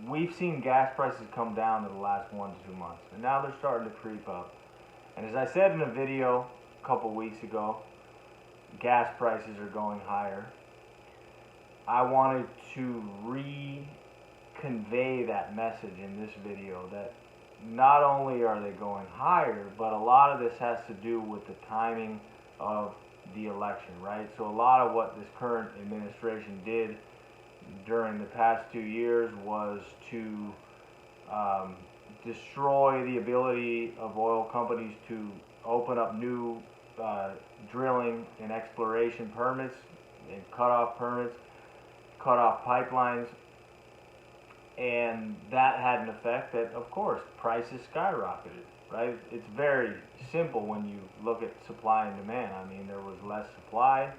we've seen gas prices come down in the last 1 to 2 months, and now they're starting to creep up. And as I said in a video a couple weeks ago, gas prices are going higher. I wanted to convey that message in this video, that not only are they going higher, but a lot of this has to do with the timing of the election, right? So a lot of what this current administration did during the past 2 years was to destroy the ability of oil companies to open up new drilling and exploration permits and cut off permits, cut off pipelines, and that had an effect that, of course, prices skyrocketed, right? It's very simple when you look at supply and demand. I mean, there was less supply,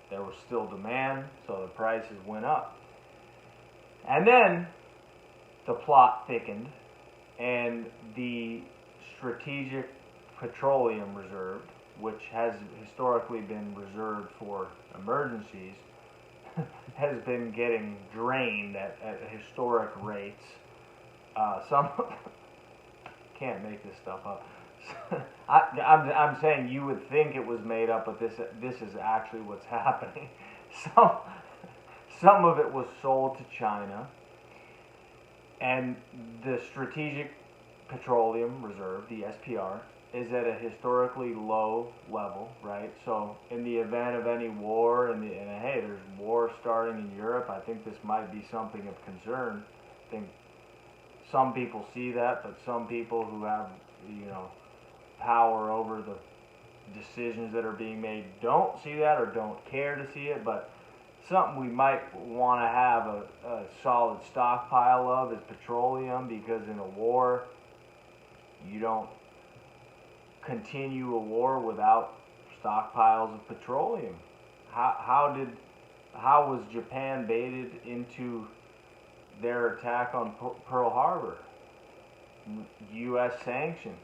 there was still demand, so the prices went up. And then the plot thickened, and the Strategic Petroleum Reserve, which has historically been reserved for emergencies, has been getting drained at historic rates. Some can't make this stuff up. I'm saying you would think it was made up, but this is actually what's happening. Some of it was sold to China, and the Strategic Petroleum Reserve, the SPR, is at a historically low level, right? So in the event of any war, and hey, there's war starting in Europe, I think this might be something of concern. I think some people see that, but some people who have, power over the decisions that are being made don't see that or don't care to see it. But something we might want to have a solid stockpile of is petroleum, because in a war, you don't continue a war without stockpiles of petroleum. How was Japan baited into their attack on Pearl Harbor? U.S. sanctions,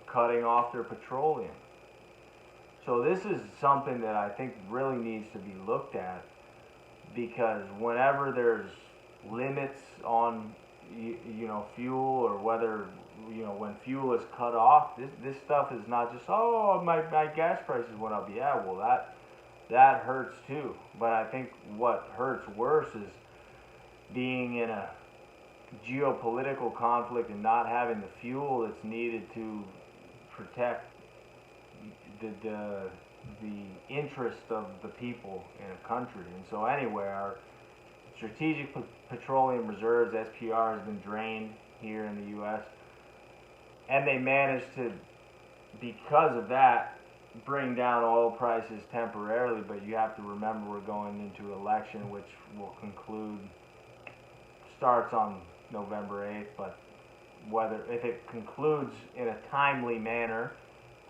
cutting off their petroleum. So this is something that I think really needs to be looked at, because whenever there's limits on fuel, or whether when fuel is cut off, this stuff is not just, oh, my gas prices went up. Yeah, well, that hurts too. But I think what hurts worse is being in a geopolitical conflict and not having the fuel that's needed to protect the interest of the people in a country. And so anyway, our Strategic Petroleum Reserves, SPR, has been drained here in the U.S. And they managed to, because of that, bring down oil prices temporarily. But you have to remember, we're going into an election which will starts on November 8th. But if it concludes in a timely manner,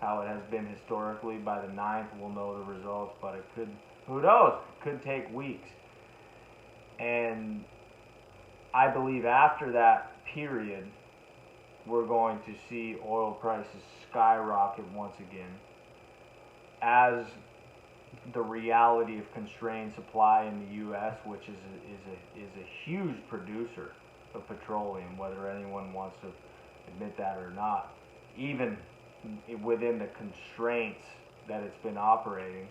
how it has been historically, by the 9th we'll know the results. But it could, who knows, it could take weeks. And I believe after that period, we're going to see oil prices skyrocket once again, as the reality of constrained supply in the U.S., which is a huge producer of petroleum, whether anyone wants to admit that or not, even within the constraints that it's been operating.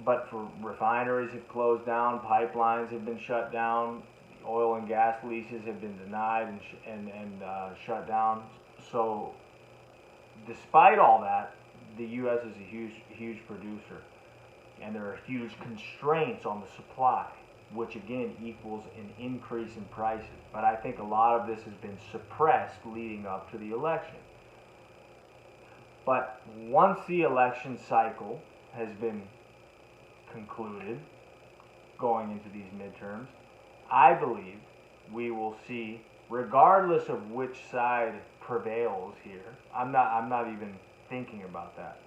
But for refineries have closed down, pipelines have been shut down, oil and gas leases have been denied and shut down. So despite all that, the U.S. is a huge producer, and there are huge constraints on the supply, which again equals an increase in prices. But I think a lot of this has been suppressed leading up to the election. But once the election cycle has been concluded, going into these midterms, I believe we will see, regardless of which side prevails here, I'm not even thinking about that.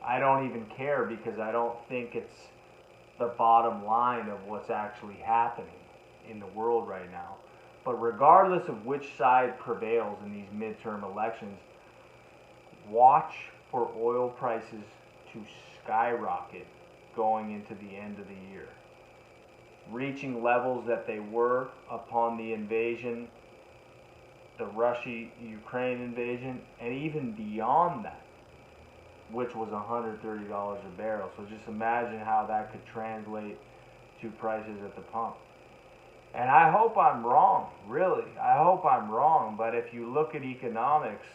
I don't even care, because I don't think it's the bottom line of what's actually happening in the world right now. But regardless of which side prevails in these midterm elections, watch for oil prices to skyrocket going into the end of the year. reaching levels that they were upon the invasion, the Russia-Ukraine invasion, and even beyond that, which was $130 a barrel. So just imagine how that could translate to prices at the pump. And I hope I'm wrong, really. I hope I'm wrong, but if you look at economics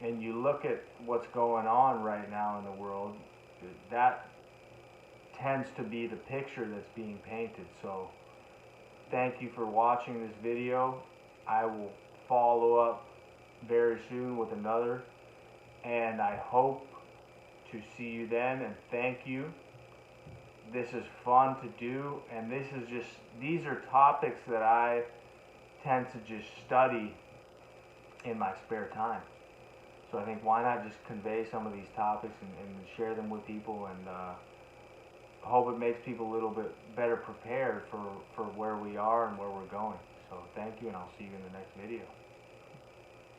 and you look at what's going on right now in the world, that tends to be the picture that's being painted. So thank you for watching this video. I will follow up very soon with another, and I hope to see you then, and thank you. This is fun to do, and these are topics that I tend to just study in my spare time. So I think, why not just convey some of these topics and share them with people, and hope it makes people a little bit better prepared for where we are and where we're going. So thank you, and I'll see you in the next video.